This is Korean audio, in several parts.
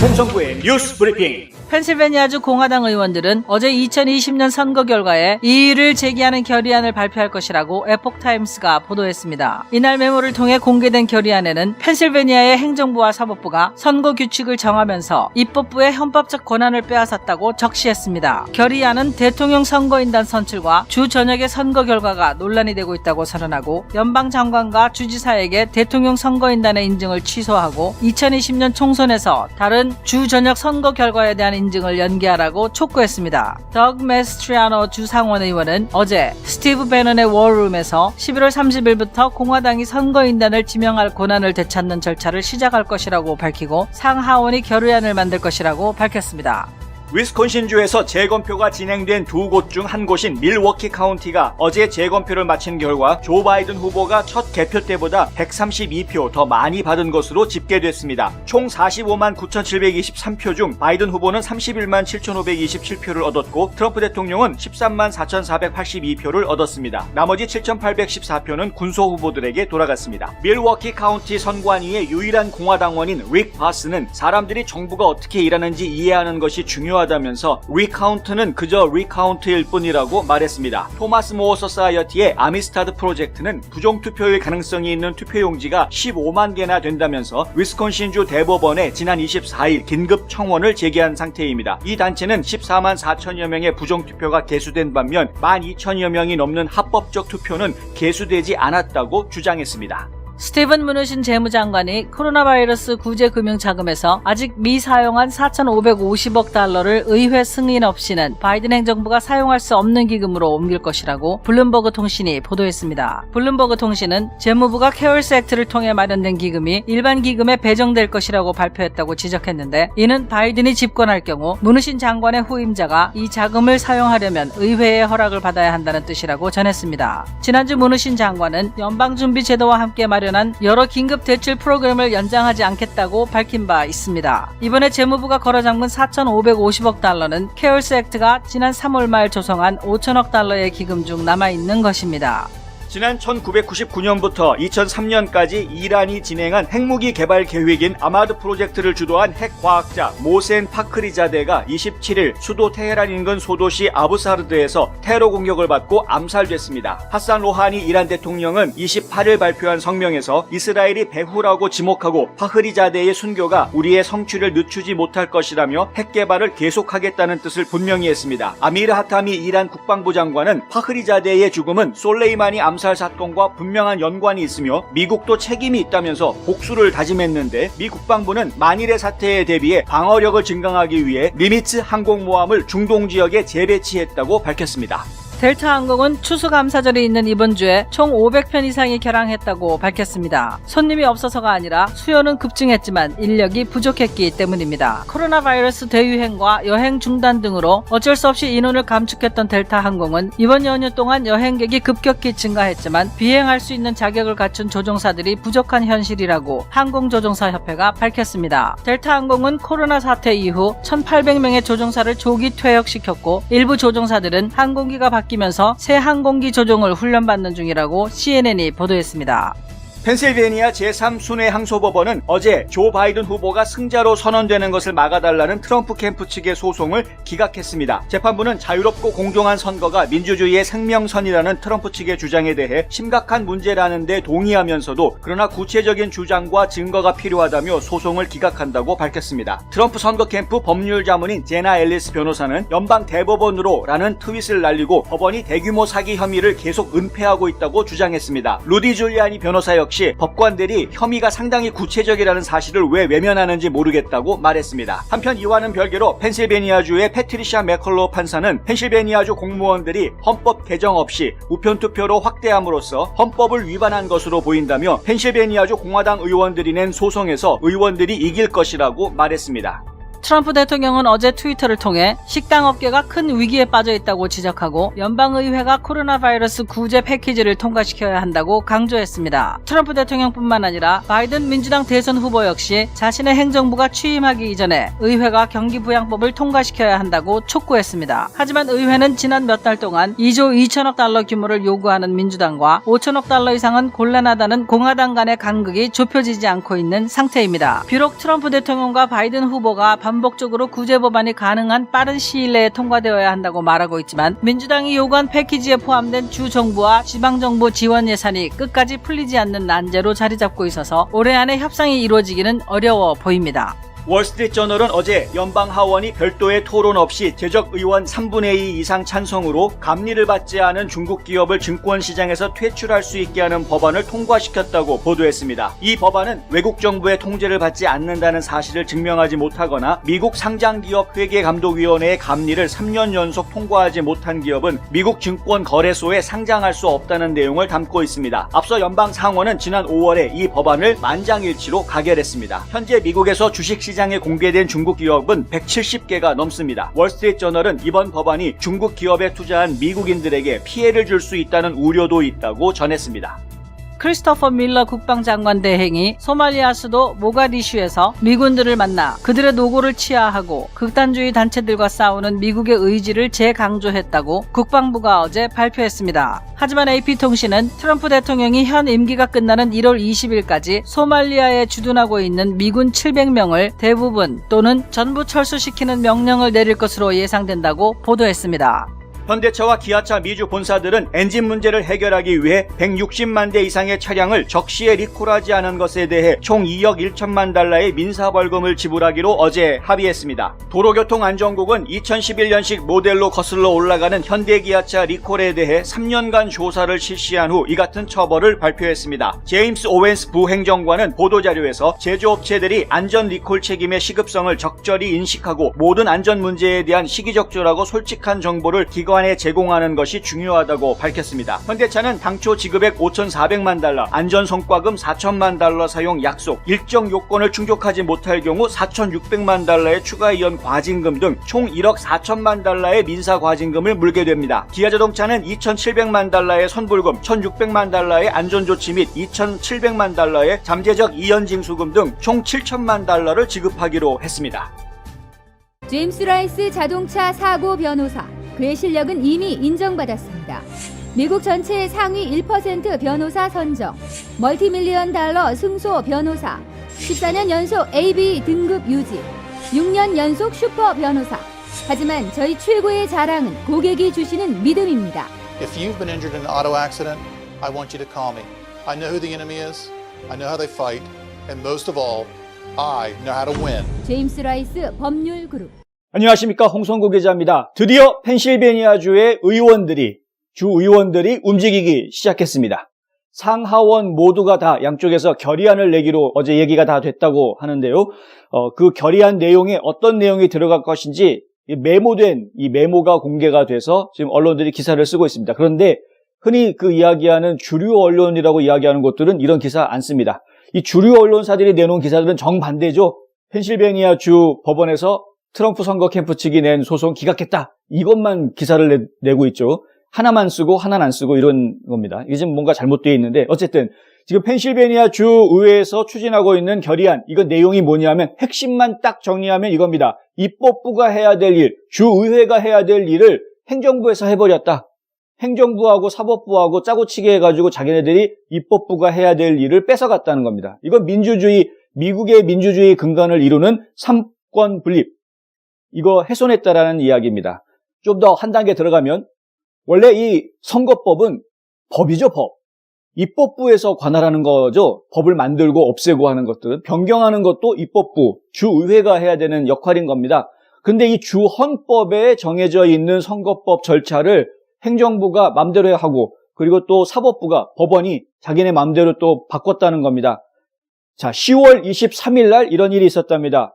송성구의 뉴스 브리핑. 펜실베니아주 공화당 의원들은 어제 2020년 선거 결과에 이의를 제기하는 결의안을 발표할 것이라고 에폭타임스가 보도했습니다. 이날 메모를 통해 공개된 결의안에는 펜실베니아의 행정부와 사법부가 선거 규칙을 정하면서 입법부의 헌법적 권한을 빼앗았다고 적시했습니다. 결의안은 대통령 선거인단 선출과 주 전역의 선거 결과가 논란이 되고 있다고 선언하고 연방장관과 주지사에게 대통령 선거인단의 인증을 취소하고 2020년 총선에서 다른 주 전역 선거 결과에 대한 인증을 연기하라고 촉구했습니다. 덕 메스트리아노 주 상원 의원은 어제 스티브 배넌의 워룸에서 11월 30일부터 공화당이 선거인단을 지명할 권한을 되찾는 절차를 시작할 것이라고 밝히고 상하원이 결의안을 만들 것이라고 밝혔습니다. 위스콘신주에서 재검표가 진행된 두 곳 중 한 곳인 밀워키 카운티가 어제 재검표를 마친 결과 조 바이든 후보가 첫 개표 때보다 132표 더 많이 받은 것으로 집계됐습니다. 총 45만 9,723표 중 바이든 후보는 31만 7,527표를 얻었고 트럼프 대통령은 13만 4,482표를 얻었습니다. 나머지 7,814표는 군소 후보들에게 돌아갔습니다. 밀워키 카운티 선관위의 유일한 공화당원인 릭 바스는 사람들이 정부가 어떻게 일하는지 이해하는 것이 중요하다면서 리카운트는 그저 리카운트일 뿐이라고 말했습니다. 토마스 모어 소사이어티의 아미스타드 프로젝트는 부정투표일 가능성이 있는 투표용지가 15만 개나 된다면서 위스콘신주 대법원에 지난 24일 긴급 청원을 제기한 상태입니다. 이 단체는 14만 4천여 명의 부정투표가 개수된 반면 12,000여 명이 넘는 합법적 투표는 개수되지 않았다고 주장했습니다. 스티븐 무누신 재무장관이 코로나 바이러스 구제 금융 자금에서 아직 미사용한 4,550억 달러를 의회 승인 없이는 바이든 행정부가 사용할 수 없는 기금으로 옮길 것이라고 블룸버그 통신이 보도했습니다. 블룸버그 통신은 재무부가 케어스 액트를 통해 마련된 기금이 일반 기금에 배정될 것이라고 발표했다고 지적했는데 이는 바이든이 집권할 경우 무누신 장관의 후임자가 이 자금을 사용하려면 의회의 허락을 받아야 한다는 뜻이라고 전했습니다. 지난주 무누신 장관은 연방준비제도와 함께 마련한 여러 긴급 대출 프로그램을 연장하지 않겠다고 밝힌 바 있습니다. 이번에 재무부가 걸어잠근 4,550억 달러는 케어스 액트가 지난 3월 말 조성한 5천억 달러의 기금 중 남아있는 것입니다. 지난 1999년부터 2003년까지 이란이 진행한 핵무기 개발 계획인 아마드 프로젝트를 주도한 핵과학자 모센 파크리자데가 27일 수도 테헤란 인근 소도시 아부사르드에서 테러 공격을 받고 암살됐습니다. 하산 로하니 이란 대통령은 28일 발표한 성명에서 이스라엘이 배후라고 지목하고 파크리자데의 순교가 우리의 성취를 늦추지 못할 것이라며 핵 개발을 계속하겠다는 뜻을 분명히 했습니다. 아미르 하타미 이란 국방부 장관은 파크리자데의 죽음은 솔레이마니 암살 사건과 분명한 연관이 있으며 미국도 책임이 있다면서 복수를 다짐했는데 미 국방부는 만일의 사태에 대비해 방어력을 증강하기 위해 니미츠 항공모함을 중동 지역에 재배치했다고 밝혔습니다. 델타 항공은 추수감사절이 있는 이번 주에 총 500편 이상이 결항했다고 밝혔습니다. 손님이 없어서가 아니라 수요는 급증했지만 인력이 부족했기 때문입니다. 코로나 바이러스 대유행과 여행 중단 등으로 어쩔 수 없이 인원을 감축했던 델타 항공은 이번 연휴 동안 여행객이 급격히 증가했지만 비행할 수 있는 자격을 갖춘 조종사들이 부족한 현실이라고 항공조종사협회가 밝혔습니다. 델타 항공은 코로나 사태 이후 1,800명의 조종사를 조기 퇴역시켰고 일부 조종사들은 항공기가 바뀌면서 새 항공기 조종을 훈련받는 중이라고 CNN이 보도했습니다. 펜실베니아 제3순회 항소법원은 어제 조 바이든 후보가 승자로 선언되는 것을 막아달라는 트럼프 캠프 측의 소송을 기각했습니다. 재판부는 자유롭고 공정한 선거가 민주주의의 생명선이라는 트럼프 측의 주장에 대해 심각한 문제라는 데 동의하면서도 그러나 구체적인 주장과 증거가 필요하다며 소송을 기각한다고 밝혔습니다. 트럼프 선거 캠프 법률 자문인 제나 앨리스 변호사는 연방 대법원으로 라는 트윗을 날리고 법원이 대규모 사기 혐의를 계속 은폐하고 있다고 주장했습니다. 루디 줄리아니 변호사 역시 법관들이 혐의가 상당히 구체적이라는 사실을 왜 외면하는지 모르겠다고 말했습니다. 한편 이와는 별개로 펜실베니아주의 패트리샤 맥컬로 판사는 펜실베니아주 공무원들이 헌법 개정 없이 우편투표로 확대함으로써 헌법을 위반한 것으로 보인다며 펜실베니아주 공화당 의원들이 낸 소송에서 의원들이 이길 것이라고 말했습니다. 트럼프 대통령은 어제 트위터를 통해 식당 업계가 큰 위기에 빠져 있다고 지적하고 연방의회가 코로나 바이러스 구제 패키지를 통과시켜야 한다고 강조했습니다. 트럼프 대통령뿐만 아니라 바이든 민주당 대선 후보 역시 자신의 행정부가 취임하기 이전에 의회가 경기부양법을 통과시켜야 한다고 촉구했습니다. 하지만 의회는 지난 몇 달 동안 2조 2천억 달러 규모를 요구하는 민주당과 5천억 달러 이상은 곤란하다는 공화당 간의 간극이 좁혀지지 않고 있는 상태입니다. 비록 트럼프 대통령과 바이든 후보가 반복적으로 구제 법안이 가능한 빠른 시일 내에 통과되어야 한다고 말하고 있지만 민주당이 요구한 패키지에 포함된 주 정부와 지방 정부 지원 예산이 끝까지 풀리지 않는 난제로 자리 잡고 있어서 올해 안에 협상이 이루어지기는 어려워 보입니다. 월스트리트저널은 어제 연방 하원이 별도의 토론 없이 제적 의원 3분의 2 이상 찬성으로 감리를 받지 않은 중국 기업을 증권시장에서 퇴출할 수 있게 하는 법안을 통과시켰다고 보도했습니다. 이 법안은 외국 정부의 통제를 받지 않는다는 사실을 증명하지 못하거나 미국 상장기업 회계감독위원회의 감리를 3년 연속 통과하지 못한 기업은 미국 증권거래소에 상장할 수 없다는 내용을 담고 있습니다. 앞서 연방 상원은 지난 5월에 이 법안을 만장일치로 가결했습니다. 현재 미국에서 주식시장에 공개된 중국 기업은 170개가 넘습니다. 월스트리트저널은 이번 법안이 중국 기업에 투자한 미국인들에게 피해를 줄 수 있다는 우려도 있다고 전했습니다. 크리스토퍼 밀러 국방장관 대행이 소말리아 수도 모가디슈에서 미군들을 만나 그들의 노고를 치하하고 극단주의 단체들과 싸우는 미국의 의지를 재강조했다고 국방부가 어제 발표했습니다. 하지만 AP통신은 트럼프 대통령이 현 임기가 끝나는 1월 20일까지 소말리아에 주둔하고 있는 미군 700명을 대부분 또는 전부 철수시키는 명령을 내릴 것으로 예상된다고 보도했습니다. 현대차와 기아차 미주 본사들은 엔진 문제를 해결하기 위해 160만 대 이상의 차량을 적시에 리콜하지 않은 것에 대해 총 2억 1천만 달러의 민사벌금을 지불하기로 어제 합의했습니다. 도로교통안전국은 2011년식 모델로 거슬러 올라가는 현대기아차 리콜에 대해 3년간 조사를 실시한 후 이 같은 처벌을 발표했습니다. 제임스 오웬스 부행정관은 보도자료에서 제조업체들이 안전 리콜 책임의 시급성을 적절히 인식하고 모든 안전 문제에 대한 시기적절하고 솔직한 정보를 기관에 제공하는 것이 중요하다고 밝혔습니다. 현대차는 당초 지급액 5,400만 달러, 안전성과금 4천만 달러 사용 약속, 일정 요건을 충족하지 못할 경우 4,600만 달러의 추가 이연 과징금 등 총 1억 4천만 달러의 민사과징금을 물게 됩니다. 기아자동차는 2,700만 달러의 선불금, 1,600만 달러의 안전조치 및 2,700만 달러의 잠재적 이연징수금 등 총 7천만 달러를 지급하기로 했습니다. 제임스 라이스 자동차 사고 변호사. 그의 실력은 이미 인정받았습니다. 미국 전체의 상위 1% 변호사 선정, 멀티밀리언 달러 승소 변호사, 14년 연속 AB 등급 유지, 6년 연속 슈퍼 변호사. 하지만 저희 최고의 자랑은 고객이 주시는 믿음입니다. If you've been injured in an auto accident, I want you to call me. I know who the enemy is, I know how they fight, and most of all, I know how to win. 제임스 라이스 법률 그룹. 안녕하십니까, 홍성구 기자입니다. 드디어 펜실베니아주의 주 의원들이 움직이기 시작했습니다. 상하원 모두가 다 양쪽에서 결의안을 내기로 어제 얘기가 다 됐다고 하는데요. 그 결의안 내용에 어떤 내용이 들어갈 것인지 메모된 이 메모가 공개가 돼서 지금 언론들이 기사를 쓰고 있습니다. 그런데 흔히 그 이야기하는 주류 언론이라고 이야기하는 곳들은 이런 기사 안 씁니다. 이 주류 언론사들이 내놓은 기사들은 정반대죠. 펜실베니아 주 법원에서 트럼프 선거 캠프 측이 낸 소송 기각했다. 이것만 기사를 내고 있죠. 하나만 쓰고 하나는 안 쓰고 이런 겁니다. 이게 지금 뭔가 잘못되어 있는데 어쨌든 지금 펜실베니아 주 의회에서 추진하고 있는 결의안, 이거 내용이 뭐냐면 핵심만 딱 정리하면 이겁니다. 입법부가 해야 될 일, 주의회가 해야 될 일을 행정부에서 해버렸다. 행정부하고 사법부하고 짜고치기 해가지고 자기네들이 입법부가 해야 될 일을 뺏어갔다는 겁니다. 이건 민주주의, 미국의 민주주의 근간을 이루는 삼권 분립, 이거 훼손했다라는 이야기입니다. 좀 더 한 단계 들어가면 원래 이 선거법은 법이죠, 법. 입법부에서 관할하는 거죠. 법을 만들고 없애고 하는 것들은. 변경하는 것도 입법부, 주의회가 해야 되는 역할인 겁니다. 근데 이 주헌법에 정해져 있는 선거법 절차를 행정부가 맘대로 하고 그리고 또 사법부가, 법원이 자기네 맘대로 또 바꿨다는 겁니다. 자, 10월 23일 날 이런 일이 있었답니다.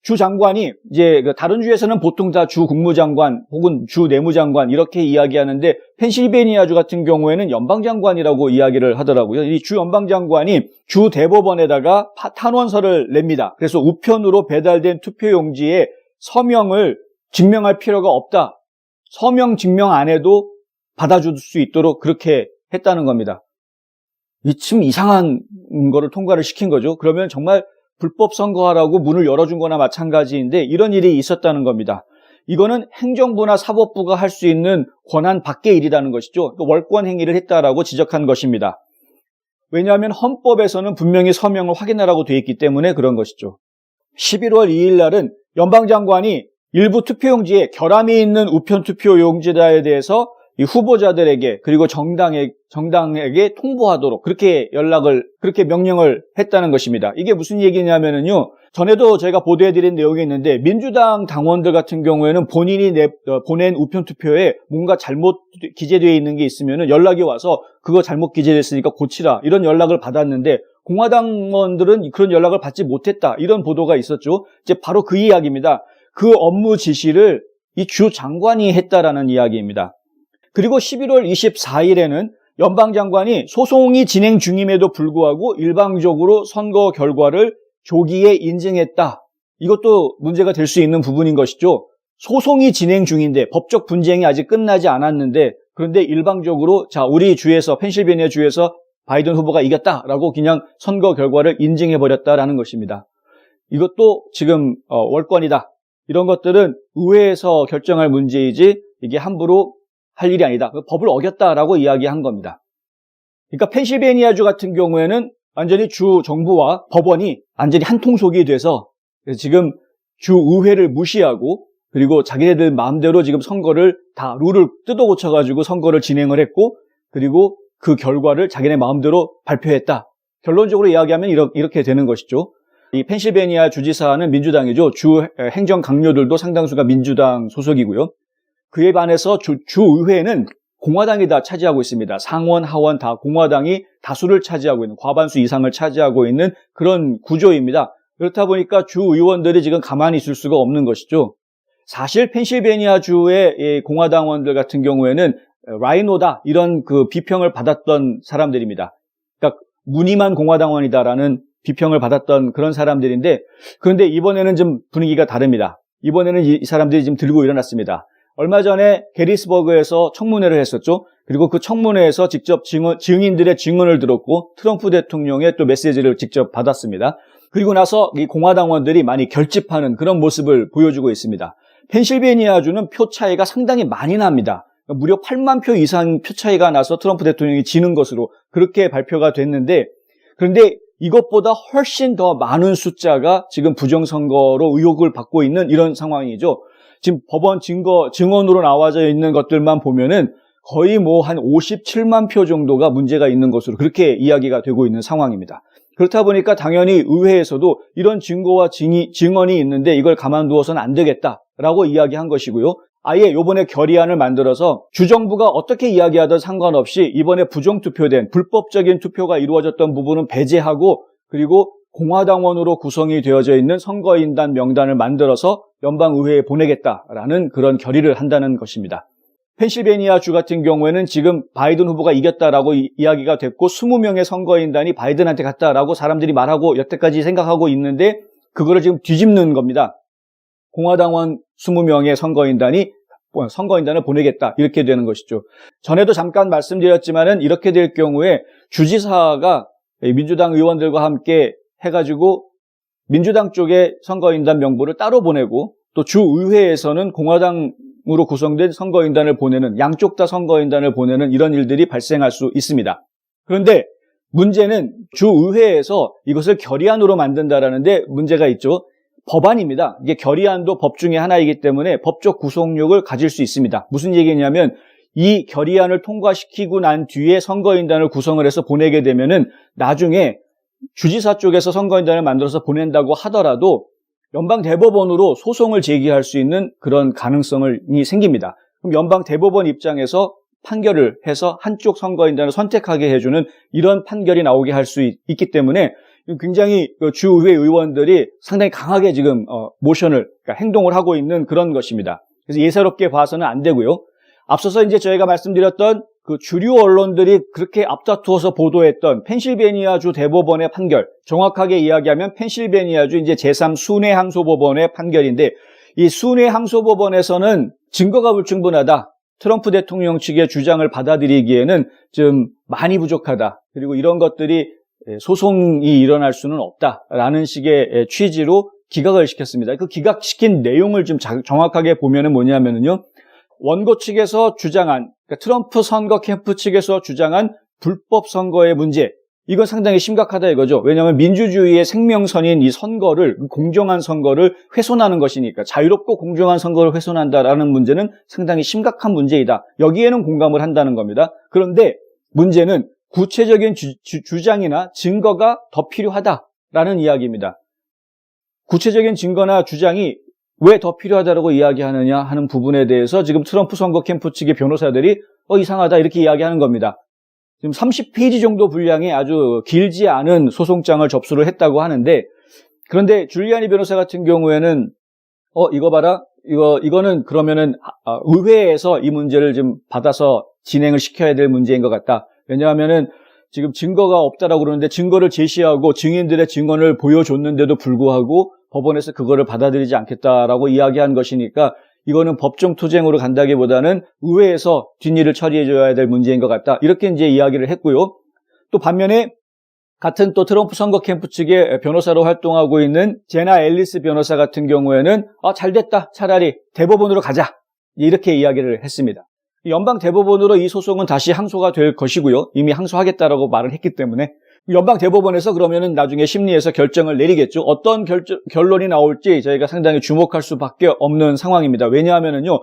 주 장관이 이제 다른 주에서는 보통 다 주 국무장관 혹은 주 내무장관 이렇게 이야기하는데 펜실베니아주 같은 경우에는 연방장관이라고 이야기를 하더라고요. 이 주 연방장관이 주 대법원에다가 탄원서를 냅니다. 그래서 우편으로 배달된 투표용지에 서명을 증명할 필요가 없다. 서명 증명 안 해도 받아줄 수 있도록 그렇게 했다는 겁니다. 이 참 이상한 거를 통과를 시킨 거죠. 그러면 정말 불법 선거하라고 문을 열어준 거나 마찬가지인데 이런 일이 있었다는 겁니다. 이거는 행정부나 사법부가 할 수 있는 권한 밖의 일이라는 것이죠. 월권 행위를 했다라고 지적한 것입니다. 왜냐하면 헌법에서는 분명히 서명을 확인하라고 되어 있기 때문에 그런 것이죠. 11월 2일 날은 연방장관이 일부 투표용지에 결함이 있는 우편 투표용지에 대해서 이 후보자들에게 그리고 정당에게 통보하도록 그렇게 명령을 했다는 것입니다. 이게 무슨 얘기냐면요. 전에도 제가 보도해드린 내용이 있는데 민주당 당원들 같은 경우에는 본인이 보낸 우편 투표에 뭔가 잘못 기재되어 있는 게 있으면 연락이 와서 그거 잘못 기재됐으니까 고치라 이런 연락을 받았는데 공화당원들은 그런 연락을 받지 못했다 이런 보도가 있었죠. 이제 바로 그 이야기입니다. 그 업무 지시를 이 주 장관이 했다라는 이야기입니다. 그리고 11월 24일에는 연방장관이 소송이 진행 중임에도 불구하고 일방적으로 선거 결과를 조기에 인증했다. 이것도 문제가 될 수 있는 부분인 것이죠. 소송이 진행 중인데 법적 분쟁이 아직 끝나지 않았는데 그런데 일방적으로 자 우리 주에서 펜실베니아 주에서 바이든 후보가 이겼다라고 그냥 선거 결과를 인증해버렸다라는 것입니다. 이것도 지금 월권이다. 이런 것들은 의회에서 결정할 문제이지 이게 함부로 할 일이 아니다. 법을 어겼다라고 이야기한 겁니다. 그러니까 펜실베니아주 같은 경우에는 완전히 주 정부와 법원이 완전히 한 통속이 돼서 지금 주 의회를 무시하고 그리고 자기네들 마음대로 지금 선거를 다 룰을 뜯어 고쳐가지고 선거를 진행을 했고 그리고 그 결과를 자기네 마음대로 발표했다. 결론적으로 이야기하면 이렇게 되는 것이죠. 이 펜실베니아 주지사는 민주당이죠. 주 행정 강요들도 상당수가 민주당 소속이고요. 그에 반해서 주의회는 공화당이 다 차지하고 있습니다. 상원, 하원 다 공화당이 다수를 차지하고 있는 과반수 이상을 차지하고 있는 그런 구조입니다. 그렇다 보니까 주의원들이 지금 가만히 있을 수가 없는 것이죠. 사실 펜실베니아주의 공화당원들 같은 경우에는 라이노다 이런 그 비평을 받았던 사람들입니다. 그러니까 무늬만 공화당원이다라는 비평을 받았던 그런 사람들인데 그런데 이번에는 좀 분위기가 다릅니다. 이번에는 이 사람들이 지금 들고 일어났습니다. 얼마 전에 게리스버그에서 청문회를 했었죠. 그리고 그 청문회에서 직접 증인들의 증언을 들었고 트럼프 대통령의 또 메시지를 직접 받았습니다. 그리고 나서 이 공화당원들이 많이 결집하는 그런 모습을 보여주고 있습니다. 펜실베니아주는 표 차이가 상당히 많이 납니다. 무려 8만 표 이상 표 차이가 나서 트럼프 대통령이 지는 것으로 그렇게 발표가 됐는데 그런데 이것보다 훨씬 더 많은 숫자가 지금 부정선거로 의혹을 받고 있는 이런 상황이죠. 지금 법원 증언으로 나와져 있는 것들만 보면은 거의 뭐 한 57만 표 정도가 문제가 있는 것으로 그렇게 이야기가 되고 있는 상황입니다. 그렇다 보니까 당연히 의회에서도 이런 증거와 증언이 있는데 이걸 가만두어서는 안 되겠다라고 이야기한 것이고요. 아예 이번에 결의안을 만들어서 주정부가 어떻게 이야기하든 상관없이 이번에 부정투표된 불법적인 투표가 이루어졌던 부분은 배제하고 그리고 공화당원으로 구성이 되어져 있는 선거인단 명단을 만들어서 연방의회에 보내겠다라는 그런 결의를 한다는 것입니다. 펜실베니아 주 같은 경우에는 지금 바이든 후보가 이겼다라고 이야기가 됐고 20명의 선거인단이 바이든한테 갔다라고 사람들이 말하고 여태까지 생각하고 있는데 그거를 지금 뒤집는 겁니다. 공화당원 20명의 선거인단을 보내겠다 이렇게 되는 것이죠. 전에도 잠깐 말씀드렸지만은 이렇게 될 경우에 주지사가 민주당 의원들과 함께 해가지고 민주당 쪽에 선거인단 명부를 따로 보내고 또 주의회에서는 공화당으로 구성된 선거인단을 보내는 양쪽 다 선거인단을 보내는 이런 일들이 발생할 수 있습니다. 그런데 문제는 주의회에서 이것을 결의안으로 만든다라는데 문제가 있죠. 법안입니다. 이게 결의안도 법 중에 하나이기 때문에 법적 구속력을 가질 수 있습니다. 무슨 얘기냐면 이 결의안을 통과시키고 난 뒤에 선거인단을 구성을 해서 보내게 되면은 나중에 주지사 쪽에서 선거인단을 만들어서 보낸다고 하더라도 연방대법원으로 소송을 제기할 수 있는 그런 가능성이 생깁니다. 그럼 연방대법원 입장에서 판결을 해서 한쪽 선거인단을 선택하게 해주는 이런 판결이 나오게 할 수 있기 때문에 굉장히 그 주의회 의원들이 상당히 강하게 지금 모션을, 그러니까 행동을 하고 있는 그런 것입니다. 그래서 예사롭게 봐서는 안 되고요. 앞서서 이제 저희가 말씀드렸던 그 주류 언론들이 그렇게 앞다투어서 보도했던 펜실베니아주 대법원의 판결, 정확하게 이야기하면 펜실베니아주 이제 제3 순회항소법원의 판결인데, 이 순회항소법원에서는 증거가 불충분하다, 트럼프 대통령 측의 주장을 받아들이기에는 좀 많이 부족하다, 그리고 이런 것들이 소송이 일어날 수는 없다라는 식의 취지로 기각을 시켰습니다. 그 기각시킨 내용을 좀 정확하게 보면은 뭐냐면요, 원고 측에서 주장한, 그러니까 트럼프 선거 캠프 측에서 주장한 불법 선거의 문제, 이건 상당히 심각하다 이거죠. 왜냐하면 민주주의의 생명선인 이 선거를, 공정한 선거를 훼손하는 것이니까, 자유롭고 공정한 선거를 훼손한다라는 문제는 상당히 심각한 문제이다. 여기에는 공감을 한다는 겁니다. 그런데 문제는 구체적인 주장이나 증거가 더 필요하다라는 이야기입니다. 구체적인 증거나 주장이 왜 더 필요하다고 이야기하느냐 하는 부분에 대해서 지금 트럼프 선거 캠프 측의 변호사들이 이상하다 이렇게 이야기하는 겁니다. 지금 30페이지 정도 분량의 아주 길지 않은 소송장을 접수를 했다고 하는데, 그런데 줄리아니 변호사 같은 경우에는 이거 봐라, 이거는 그러면은 의회에서 이 문제를 좀 받아서 진행을 시켜야 될 문제인 것 같다. 왜냐하면은 지금 증거가 없다라고 그러는데, 증거를 제시하고 증인들의 증언을 보여줬는데도 불구하고 법원에서 그거를 받아들이지 않겠다라고 이야기한 것이니까, 이거는 법정 투쟁으로 간다기보다는 의회에서 뒷일을 처리해줘야 될 문제인 것 같다, 이렇게 이제 이야기를 했고요. 또 반면에 같은 또 트럼프 선거 캠프 측의 변호사로 활동하고 있는 제나 앨리스 변호사 같은 경우에는 잘 됐다, 차라리 대법원으로 가자, 이렇게 이야기를 했습니다. 연방 대법원으로 이 소송은 다시 항소가 될 것이고요. 이미 항소하겠다라고 말을 했기 때문에 연방 대법원에서 그러면은 나중에 심리에서 결정을 내리겠죠. 어떤 결론이 나올지 저희가 상당히 주목할 수밖에 없는 상황입니다. 왜냐하면은요,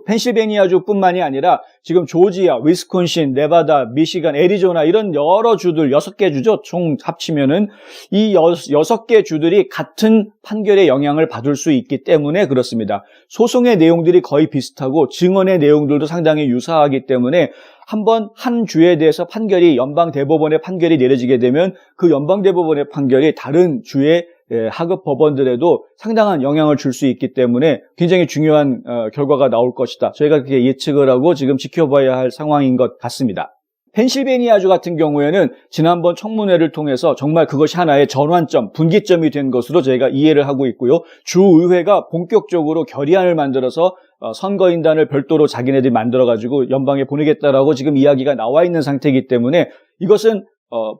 펜실베니아주뿐만이 아니라 지금 조지아, 위스콘신, 네바다, 미시간, 애리조나 이런 여러 주들, 6개 주죠. 총 합치면은 이 6개 주들이 같은 판결의 영향을 받을 수 있기 때문에 그렇습니다. 소송의 내용들이 거의 비슷하고 증언의 내용들도 상당히 유사하기 때문에 한번 한 주에 대해서 판결이, 연방 대법원의 판결이 내려지게 되면 그 연방 대법원의 판결이 다른 주의 하급 법원들에도 상당한 영향을 줄 수 있기 때문에 굉장히 중요한 결과가 나올 것이다. 저희가 그렇게 예측을 하고 지금 지켜봐야 할 상황인 것 같습니다. 펜실베니아주 같은 경우에는 지난번 청문회를 통해서 정말 그것이 하나의 전환점, 분기점이 된 것으로 저희가 이해를 하고 있고요. 주의회가 본격적으로 결의안을 만들어서 선거인단을 별도로 자기네들이 만들어가지고 연방에 보내겠다라고 지금 이야기가 나와 있는 상태이기 때문에 이것은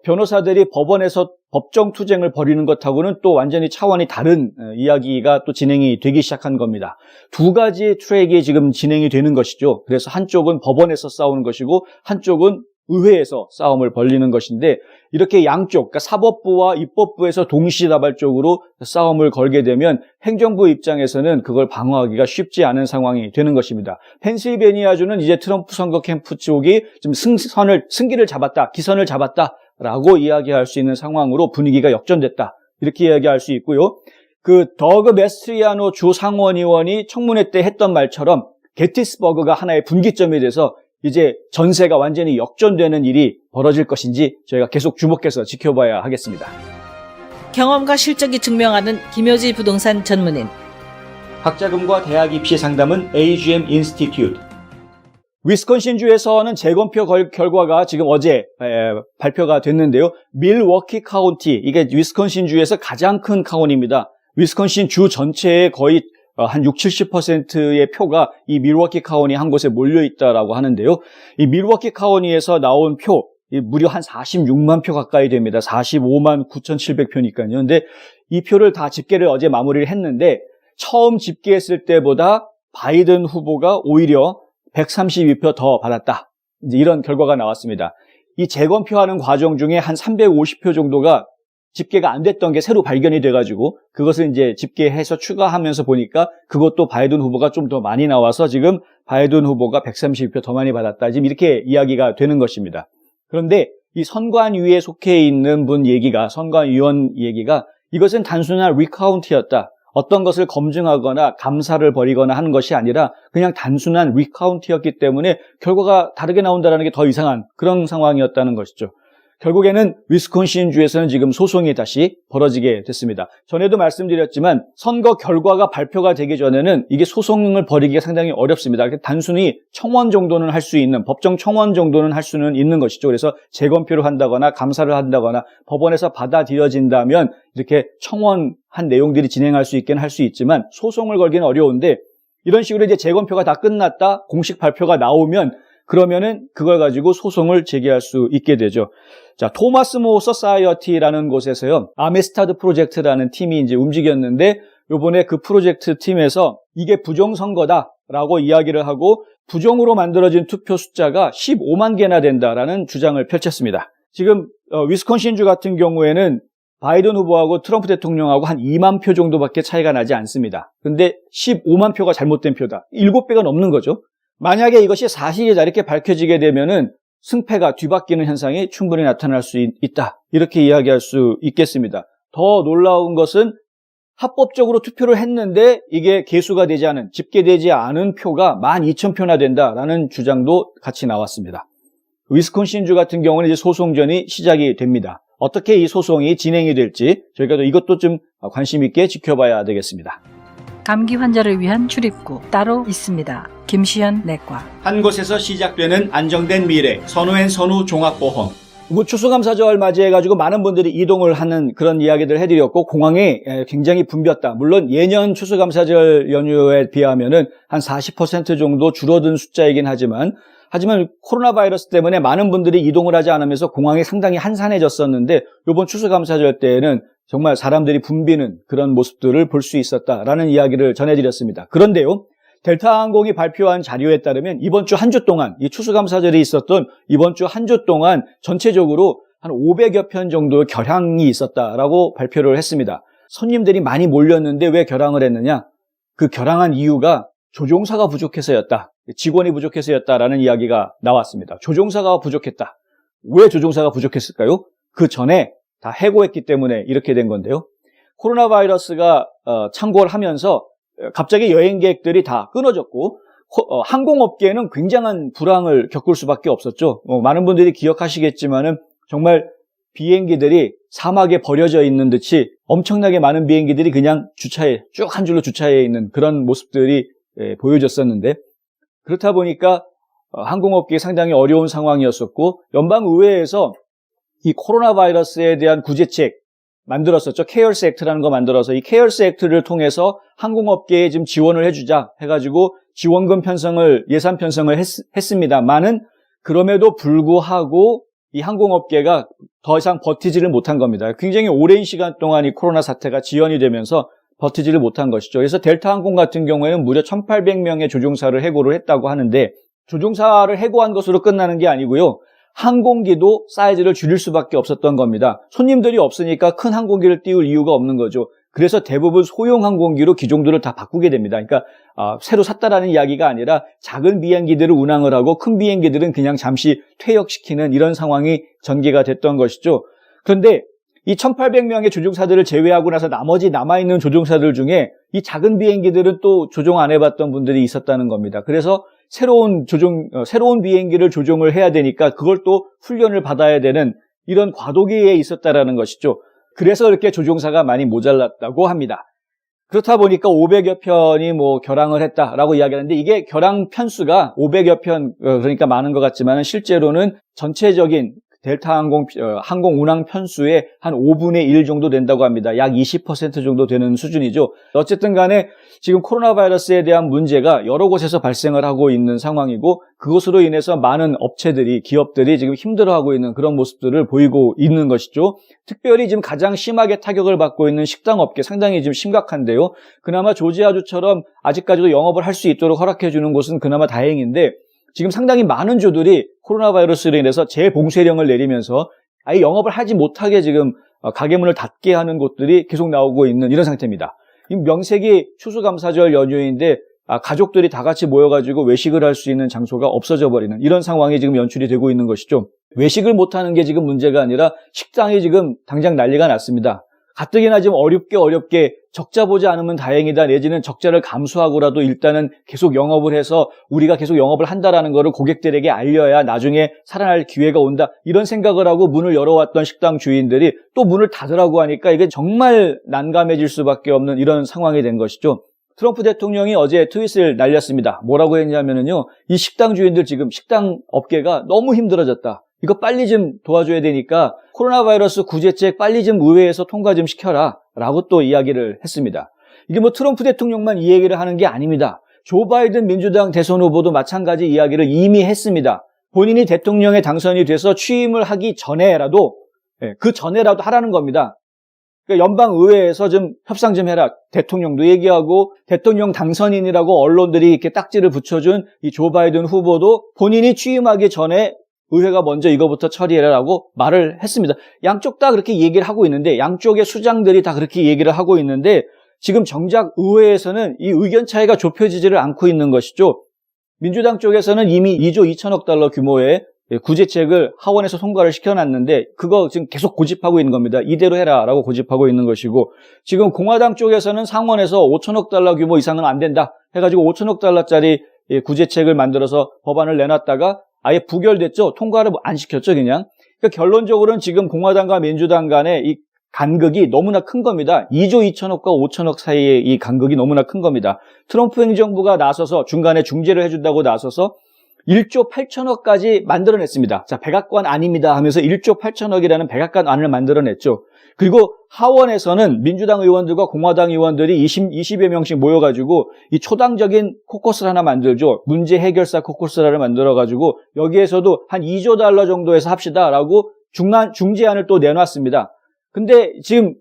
변호사들이 법원에서 법정 투쟁을 벌이는 것하고는 또 완전히 차원이 다른 이야기가 또 진행이 되기 시작한 겁니다. 두 가지 트랙이 지금 진행이 되는 것이죠. 그래서 한쪽은 법원에서 싸우는 것이고 한쪽은 의회에서 싸움을 벌이는 것인데, 이렇게 양쪽, 그러니까 사법부와 입법부에서 동시다발적으로 싸움을 걸게 되면 행정부 입장에서는 그걸 방어하기가 쉽지 않은 상황이 되는 것입니다. 펜실베니아주는 이제 트럼프 선거 캠프 쪽이 좀 승기를 잡았다, 기선을 잡았다라고 이야기할 수 있는 상황으로 분위기가 역전됐다, 이렇게 이야기할 수 있고요. 그 더그 메스트리아노 주 상원의원이 청문회 때 했던 말처럼 게티스버그가 하나의 분기점이 돼서 이제 전세가 완전히 역전되는 일이 벌어질 것인지 저희가 계속 주목해서 지켜봐야 하겠습니다. 경험과 실적이 증명하는 김효지 부동산 전문인. 학자금과 대학 입시 상담은 AGM 인스티튜트. 위스콘신주에서는 재검표 결과가 지금 어제 발표가 됐는데요. 밀워키 카운티, 이게 위스콘신주에서 가장 큰 카운티입니다. 위스콘신 주 전체의 거의 한 60-70%의 표가 이 밀워키 카운티 한 곳에 몰려있다라고 하는데요. 이 밀워키 카운티에서 나온 표, 무려 한 46만 표 가까이 됩니다. 45만 9,700표니까요. 근데 이 표를 다 집계를 어제 마무리를 했는데, 처음 집계했을 때보다 바이든 후보가 오히려 132표 더 받았다, 이제 이런 결과가 나왔습니다. 이 재검표하는 과정 중에 한 350표 정도가 집계가 안 됐던 게 새로 발견이 돼가지고 그것을 이제 집계해서 추가하면서 보니까 그것도 바이든 후보가 좀 더 많이 나와서 지금 바이든 후보가 132표 더 많이 받았다, 지금 이렇게 이야기가 되는 것입니다. 그런데 이 선관위에 속해 있는 분 얘기가, 선관위원 얘기가, 이것은 단순한 리카운트였다, 어떤 것을 검증하거나 감사를 벌이거나 하는 것이 아니라 그냥 단순한 리카운트였기 때문에 결과가 다르게 나온다는 게 더 이상한 그런 상황이었다는 것이죠. 결국에는 위스콘신주에서는 지금 소송이 다시 벌어지게 됐습니다. 전에도 말씀드렸지만 선거 결과가 발표가 되기 전에는 이게 소송을 벌이기가 상당히 어렵습니다. 단순히 청원 정도는 할 수 있는, 법정 청원 정도는 할 수는 있는 것이죠. 그래서 재검표를 한다거나 감사를 한다거나 법원에서 받아들여진다면 이렇게 청원한 내용들이 진행할 수 있긴 할 수 있지만 소송을 걸기는 어려운데, 이런 식으로 이제 재검표가 다 끝났다, 공식 발표가 나오면 그러면은 그걸 가지고 소송을 제기할 수 있게 되죠. 자, 토마스 모 소사이어티라는 곳에서요, 아메스타드 프로젝트라는 팀이 이제 움직였는데, 요번에 그 프로젝트 팀에서 이게 부정선거다라고 이야기를 하고, 부정으로 만들어진 투표 숫자가 15만 개나 된다라는 주장을 펼쳤습니다. 지금 위스콘신주 같은 경우에는 바이든 후보하고 트럼프 대통령하고 한 2만 표 정도밖에 차이가 나지 않습니다. 근데 15만 표가 잘못된 표다. 7배가 넘는 거죠. 만약에 이것이 사실이다 이렇게 밝혀지게 되면은 승패가 뒤바뀌는 현상이 충분히 나타날 수 있다. 이렇게 이야기할 수 있겠습니다. 더 놀라운 것은 합법적으로 투표를 했는데 이게 계수가 되지 않은, 집계되지 않은 표가 12,000표나 된다라는 주장도 같이 나왔습니다. 위스콘신주 같은 경우는 이제 소송전이 시작이 됩니다. 어떻게 이 소송이 진행이 될지 저희가 이것도 좀 관심 있게 지켜봐야 되겠습니다. 감기 환자를 위한 출입구 따로 있습니다. 김시현 내과. 한 곳에서 시작되는 안정된 미래, 선우앤 선우 종합보험. 추수감사절 맞이해가지고 많은 분들이 이동을 하는 그런 이야기들을 해드렸고, 공항이 굉장히 붐볐다. 물론 예년 추수감사절 연휴에 비하면은 한 40% 정도 줄어든 숫자이긴 하지만 코로나 바이러스 때문에 많은 분들이 이동을 하지 않으면서 공항이 상당히 한산해졌었는데, 이번 추수감사절 때에는 정말 사람들이 붐비는 그런 모습들을 볼 수 있었다라는 이야기를 전해드렸습니다. 그런데요, 델타항공이 발표한 자료에 따르면 이번 주 한 주 동안, 이 추수감사절이 있었던 이번 주 한 주 동안 전체적으로 한 500여 편 정도의 결항이 있었다라고 발표를 했습니다. 손님들이 많이 몰렸는데 왜 결항을 했느냐? 그 결항한 이유가 조종사가 부족해서였다. 직원이 부족해서였다라는 이야기가 나왔습니다. 조종사가 부족했다. 왜 조종사가 부족했을까요? 그 전에 다 해고했기 때문에 이렇게 된 건데요. 코로나 바이러스가 창궐 하면서 갑자기 여행 계획들이 다 끊어졌고, 항공업계에는 굉장한 불황을 겪을 수밖에 없었죠. 많은 분들이 기억하시겠지만은 정말 비행기들이 사막에 버려져 있는 듯이 엄청나게 많은 비행기들이 그냥 주차해, 쭉 한 줄로 주차해 있는 그런 모습들이 보여졌었는데, 그렇다 보니까 항공업계에 상당히 어려운 상황이었었고, 연방의회에서 이 코로나 바이러스에 대한 구제책 만들었었죠. 케어스 액트라는 거 만들어서 이 케어스 액트를 통해서 항공업계에 좀 지원을 해주자 해가지고 지원금 편성을, 예산 편성을 했습니다만은 그럼에도 불구하고 이 항공업계가 더 이상 버티지를 못한 겁니다. 굉장히 오랜 시간 동안 이 코로나 사태가 지연이 되면서 버티지를 못한 것이죠. 그래서 델타항공 같은 경우에는 무려 1,800명의 조종사를 해고를 했다고 하는데, 조종사를 해고한 것으로 끝나는 게 아니고요, 항공기도 사이즈를 줄일 수밖에 없었던 겁니다. 손님들이 없으니까 큰 항공기를 띄울 이유가 없는 거죠. 그래서 대부분 소형 항공기로 기종들을 다 바꾸게 됩니다. 그러니까 새로 샀다라는 이야기가 아니라 작은 비행기들을 운항을 하고 큰 비행기들은 그냥 잠시 퇴역시키는 이런 상황이 전개가 됐던 것이죠. 그런데 이 1,800명의 조종사들을 제외하고 나서 나머지 남아있는 조종사들 중에 이 작은 비행기들은 또 조종 안 해봤던 분들이 있었다는 겁니다. 그래서 새로운 비행기를 조종을 해야 되니까 그걸 또 훈련을 받아야 되는 이런 과도기에 있었다라는 것이죠. 그래서 이렇게 조종사가 많이 모자랐다고 합니다. 그렇다 보니까 500여 편이 결항을 했다라고 이야기하는데, 이게 결항 편수가 500여 편, 그러니까 많은 것 같지만 실제로는 전체적인 델타 항공 운항 편수의 한 5분의 1 정도 된다고 합니다. 약 20% 정도 되는 수준이죠. 어쨌든 간에 지금 코로나 바이러스에 대한 문제가 여러 곳에서 발생을 하고 있는 상황이고, 그것으로 인해서 많은 업체들이, 기업들이 지금 힘들어하고 있는 그런 모습들을 보이고 있는 것이죠. 특별히 지금 가장 심하게 타격을 받고 있는 식당업계 상당히 지금 심각한데요. 그나마 조지아주처럼 아직까지도 영업을 할 수 있도록 허락해 주는 곳은 그나마 다행인데, 지금 상당히 많은 주들이 코로나 바이러스로 인해서 재봉쇄령을 내리면서 아예 영업을 하지 못하게 지금 가게 문을 닫게 하는 곳들이 계속 나오고 있는 이런 상태입니다. 명색이 추수감사절 연휴인데 가족들이 다 같이 모여가지고 외식을 할 수 있는 장소가 없어져 버리는 이런 상황이 지금 연출이 되고 있는 것이죠. 외식을 못하는 게 지금 문제가 아니라 식당이 지금 당장 난리가 났습니다. 가뜩이나 지금 어렵게 적자 보지 않으면 다행이다 내지는 적자를 감수하고라도 일단은 계속 영업을 해서 우리가 계속 영업을 한다라는 거를 고객들에게 알려야 나중에 살아날 기회가 온다 이런 생각을 하고 문을 열어왔던 식당 주인들이 또 문을 닫으라고 하니까 이게 정말 난감해질 수밖에 없는 이런 상황이 된 것이죠. 트럼프 대통령이 어제 트윗을 날렸습니다. 뭐라고 했냐면요. 이 식당 주인들 지금 식당 업계가 너무 힘들어졌다. 이거 빨리 좀 도와줘야 되니까 코로나 바이러스 구제책 빨리 좀 의회에서 통과 좀 시켜라 라고 또 이야기를 했습니다. 이게 뭐 트럼프 대통령만 이 얘기를 하는 게 아닙니다. 조 바이든 민주당 대선 후보도 마찬가지 이야기를 이미 했습니다. 본인이 대통령에 당선이 돼서 취임을 하기 전에라도 그 전에라도 하라는 겁니다. 그러니까 연방의회에서 좀 협상 좀 해라. 대통령도 얘기하고 대통령 당선인이라고 언론들이 이렇게 딱지를 붙여준 이 조 바이든 후보도 본인이 취임하기 전에 의회가 먼저 이거부터 처리해라라고 말을 했습니다. 양쪽 다 그렇게 얘기를 하고 있는데 양쪽의 수장들이 다 그렇게 얘기를 하고 있는데 지금 정작 의회에서는 이 의견 차이가 좁혀지지를 않고 있는 것이죠. 민주당 쪽에서는 이미 2조 2천억 달러 규모의 구제책을 하원에서 통과를 시켜놨는데 그거 지금 계속 고집하고 있는 겁니다. 이대로 해라라고 고집하고 있는 것이고 지금 공화당 쪽에서는 상원에서 5천억 달러 규모 이상은 안 된다 해가지고 5천억 달러짜리 구제책을 만들어서 법안을 내놨다가 아예 부결됐죠. 통과를 안 시켰죠, 그냥. 그러니까 결론적으로는 지금 공화당과 민주당 간의 이 간극이 너무나 큰 겁니다. 2조 2천억과 5천억 사이의 이 간극이 너무나 큰 겁니다. 트럼프 행정부가 나서서 중간에 중재를 해준다고 나서서 1조 8천억까지 만들어냈습니다. 자, 백악관 안입니다 하면서 1조 8천억이라는 백악관 안을 만들어냈죠. 그리고 하원에서는 민주당 의원들과 공화당 의원들이 20여 명씩 모여가지고 이 초당적인 코커스를 하나 만들죠. 문제 해결사 코커스를 만들어가지고 여기에서도 한 2조 달러 정도에서 합시다라고 중재안을 또 내놨습니다. 근데 지금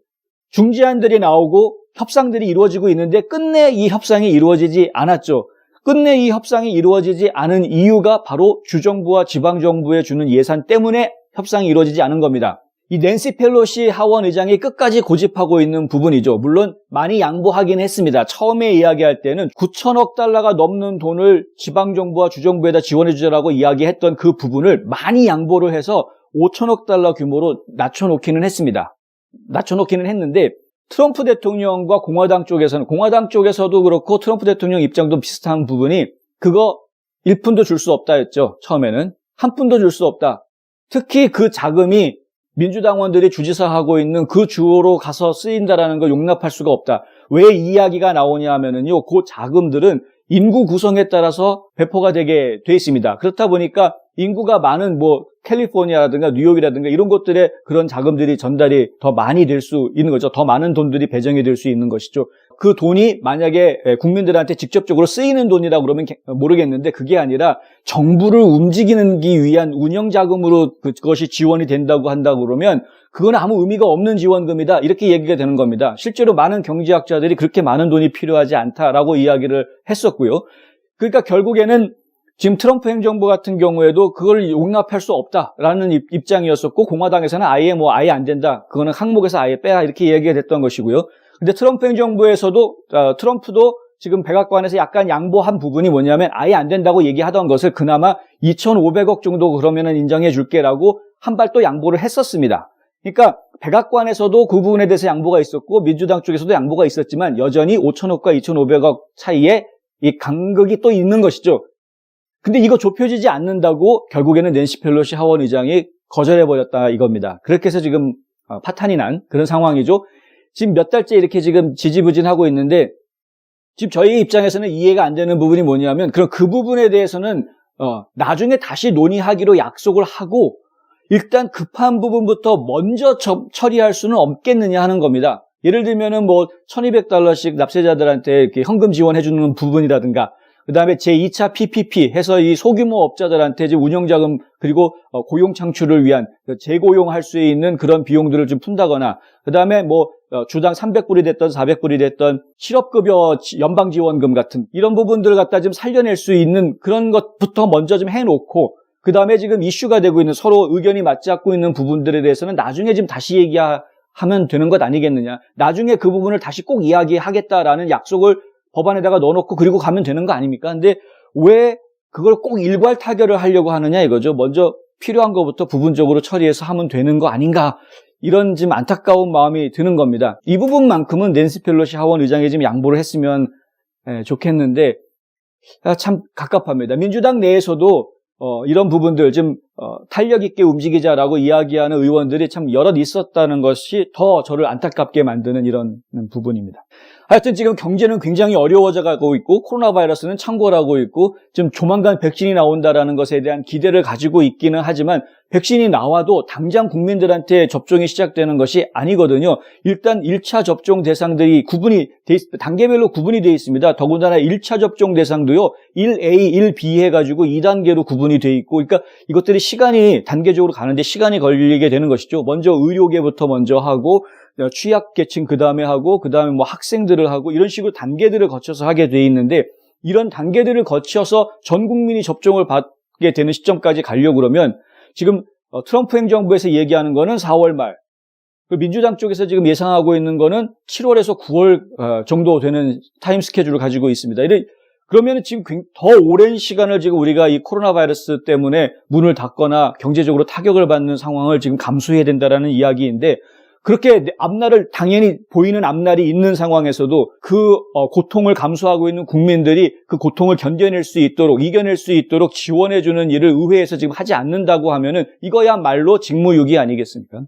중재안들이 나오고 협상들이 이루어지고 있는데 끝내 이 협상이 이루어지지 않았죠. 끝내 이 협상이 이루어지지 않은 이유가 바로 주정부와 지방정부에 주는 예산 때문에 협상이 이루어지지 않은 겁니다. 이 낸시 펠로시 하원 의장이 끝까지 고집하고 있는 부분이죠. 물론 많이 양보하긴 했습니다. 처음에 이야기할 때는 9천억 달러가 넘는 돈을 지방정부와 주정부에다 지원해주자라고 이야기했던 그 부분을 많이 양보를 해서 5천억 달러 규모로 낮춰놓기는 했습니다. 낮춰놓기는 했는데 트럼프 대통령과 공화당 쪽에서도 그렇고 트럼프 대통령 입장도 비슷한 부분이 그거 1푼도 줄 수 없다 했죠. 처음에는. 한 푼도 줄 수 없다. 특히 그 자금이 민주당원들이 주지사하고 있는 그 주로 가서 쓰인다라는 걸 용납할 수가 없다. 왜 이 이야기가 나오냐 하면은요, 그 자금들은 인구 구성에 따라서 배포가 되게 돼 있습니다. 그렇다 보니까 인구가 많은 캘리포니아라든가 뉴욕이라든가 이런 곳들에 그런 자금들이 전달이 더 많이 될 수 있는 거죠. 더 많은 돈들이 배정이 될 수 있는 것이죠. 그 돈이 만약에 국민들한테 직접적으로 쓰이는 돈이라고 그러면 모르겠는데 그게 아니라 정부를 움직이기 위한 운영자금으로 그것이 지원이 된다고 한다고 그러면 그건 아무 의미가 없는 지원금이다. 이렇게 얘기가 되는 겁니다. 실제로 많은 경제학자들이 그렇게 많은 돈이 필요하지 않다라고 이야기를 했었고요. 그러니까 결국에는 지금 트럼프 행정부 같은 경우에도 그걸 용납할 수 없다라는 입장이었었고 공화당에서는 아예 안 된다. 그거는 항목에서 아예 빼라 이렇게 얘기가 됐던 것이고요. 근데 트럼프 행정부에서도 트럼프도 지금 백악관에서 약간 양보한 부분이 뭐냐면 아예 안 된다고 얘기하던 것을 그나마 2,500억 정도 그러면은 인정해 줄게라고 한 발 또 양보를 했었습니다. 그러니까 백악관에서도 그 부분에 대해서 양보가 있었고 민주당 쪽에서도 양보가 있었지만 여전히 5천억과 2,500억 차이에 이 간극이 또 있는 것이죠. 근데 이거 좁혀지지 않는다고 결국에는 낸시 펠로시 하원 의장이 거절해버렸다 이겁니다. 그렇게 해서 지금 파탄이 난 그런 상황이죠. 지금 몇 달째 이렇게 지금 지지부진하고 있는데 지금 저희 입장에서는 이해가 안 되는 부분이 뭐냐면 그럼 그 부분에 대해서는 나중에 다시 논의하기로 약속을 하고 일단 급한 부분부터 먼저 처리할 수는 없겠느냐 하는 겁니다. 예를 들면은 1,200달러씩 납세자들한테 이렇게 현금 지원해주는 부분이라든가 그 다음에 제2차 PPP 해서 이 소규모 업자들한테 이제 운영자금 그리고 고용 창출을 위한 재고용할 수 있는 그런 비용들을 좀 푼다거나 그 다음에 주당 300불이 됐던 400불이 됐던 실업급여 연방지원금 같은 이런 부분들을 갖다 좀 살려낼 수 있는 그런 것부터 먼저 좀 해놓고 그 다음에 지금 이슈가 되고 있는 서로 의견이 맞지 않고 있는 부분들에 대해서는 나중에 지금 다시 얘기하면 되는 것 아니겠느냐. 나중에 그 부분을 다시 꼭 이야기하겠다라는 약속을 법안에다가 넣어놓고 그리고 가면 되는 거 아닙니까? 근데 왜 그걸 꼭 일괄 타결을 하려고 하느냐 이거죠. 먼저 필요한 것부터 부분적으로 처리해서 하면 되는 거 아닌가. 이런 좀 안타까운 마음이 드는 겁니다. 이 부분만큼은 낸시 펠로시 하원 의장이 좀 양보를 했으면 좋겠는데 참 갑갑합니다. 민주당 내에서도 이런 부분들 좀 탄력 있게 움직이자라고 이야기하는 의원들이 참 여럿 있었다는 것이 더 저를 안타깝게 만드는 이런 부분입니다. 하여튼 지금 경제는 굉장히 어려워져 가고 있고 코로나 바이러스는 창궐하고 있고 지금 조만간 백신이 나온다라는 것에 대한 기대를 가지고 있기는 하지만 백신이 나와도 당장 국민들한테 접종이 시작되는 것이 아니거든요. 일단 1차 접종 대상들이 단계별로 구분이 되어 있습니다. 더군다나 1차 접종 대상도요. 1A, 1B 해가지고 2단계로 구분이 되어 있고 그러니까 이것들이 시간이 단계적으로 가는데 시간이 걸리게 되는 것이죠. 먼저 의료계부터 먼저 하고 취약계층 그 다음에 뭐 학생들을 하고 이런 식으로 단계들을 거쳐서 하게 돼 있는데 이런 단계들을 거쳐서 전 국민이 접종을 받게 되는 시점까지 가려고 그러면 지금 트럼프 행정부에서 얘기하는 거는 4월 말, 민주당 쪽에서 지금 예상하고 있는 거는 7월에서 9월 정도 되는 타임 스케줄을 가지고 있습니다. 그러면 지금 더 오랜 시간을 지금 우리가 이 코로나 바이러스 때문에 문을 닫거나 경제적으로 타격을 받는 상황을 지금 감수해야 된다라는 이야기인데 그렇게 당연히 보이는 앞날이 있는 상황에서도 그 고통을 감수하고 있는 국민들이 그 고통을 이겨낼 수 있도록 지원해주는 일을 의회에서 지금 하지 않는다고 하면은 이거야말로 직무유기 아니겠습니까?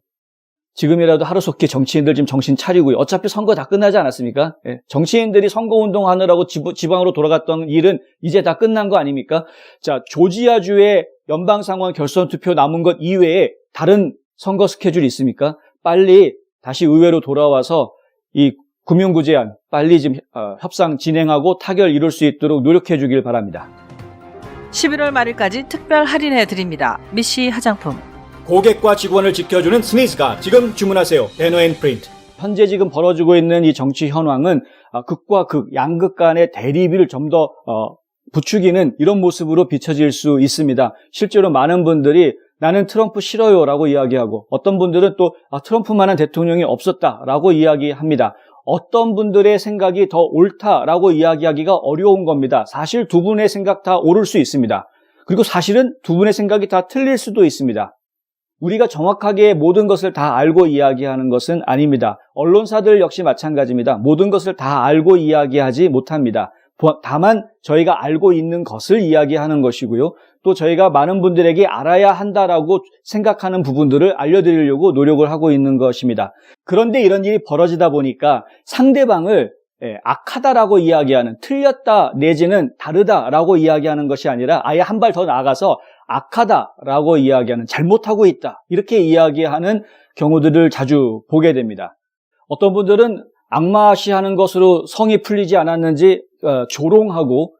지금이라도 하루속히 정치인들 지금 정신 차리고요. 어차피 선거 다 끝나지 않았습니까? 예. 정치인들이 선거운동하느라고 지방으로 돌아갔던 일은 이제 다 끝난 거 아닙니까? 자, 조지아주의 연방상원 결선투표 남은 것 이외에 다른 선거 스케줄이 있습니까? 빨리 다시 의회로 돌아와서 이 금융구 제한 빨리 좀 협상 진행하고 타결 이룰 수 있도록 노력해 주길 바랍니다. 11월 말일까지 특별 할인해 드립니다. 미씨 화장품. 고객과 직원을 지켜주는 스니즈가 지금 주문하세요. 배너앤프린트. 현재 지금 벌어지고 있는 이 정치 현황은 극과 극, 양극 간의 대립을 좀 더 부추기는 이런 모습으로 비춰질 수 있습니다. 실제로 많은 분들이 나는 트럼프 싫어요라고 이야기하고 어떤 분들은 또 트럼프만한 대통령이 없었다라고 이야기합니다. 어떤 분들의 생각이 더 옳다라고 이야기하기가 어려운 겁니다. 사실 두 분의 생각 다 옳을 수 있습니다. 그리고 사실은 두 분의 생각이 다 틀릴 수도 있습니다. 우리가 정확하게 모든 것을 다 알고 이야기하는 것은 아닙니다. 언론사들 역시 마찬가지입니다. 모든 것을 다 알고 이야기하지 못합니다. 다만 저희가 알고 있는 것을 이야기하는 것이고요. 또 저희가 많은 분들에게 알아야 한다라고 생각하는 부분들을 알려드리려고 노력을 하고 있는 것입니다. 그런데 이런 일이 벌어지다 보니까 상대방을 악하다라고 이야기하는, 틀렸다 내지는 다르다라고 이야기하는 것이 아니라 아예 한 발 더 나아가서 악하다라고 이야기하는, 잘못하고 있다 이렇게 이야기하는 경우들을 자주 보게 됩니다. 어떤 분들은 악마시하는 것으로 성이 풀리지 않았는지 조롱하고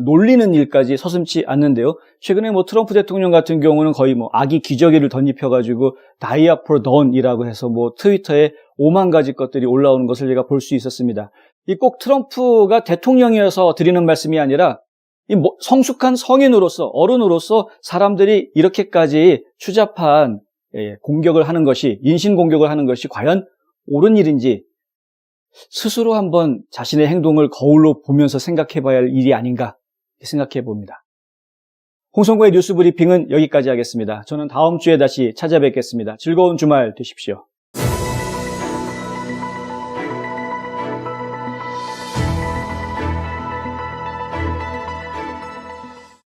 놀리는 일까지 서슴지 않는데요. 최근에 트럼프 대통령 같은 경우는 거의 아기 기저귀를 덧입혀가지고 다이아포 던이라고 해서 트위터에 5만 가지 것들이 올라오는 것을 제가 볼 수 있었습니다. 이 꼭 트럼프가 대통령이어서 드리는 말씀이 아니라 이 성숙한 성인으로서, 어른으로서 사람들이 이렇게까지 추잡한 공격을 하는 것이, 인신 공격을 하는 것이 과연 옳은 일인지 스스로 한번 자신의 행동을 거울로 보면서 생각해 봐야 할 일이 아닌가 생각해 봅니다. 홍성구의 뉴스 브리핑은 여기까지 하겠습니다. 저는 다음 주에 다시 찾아뵙겠습니다. 즐거운 주말 되십시오.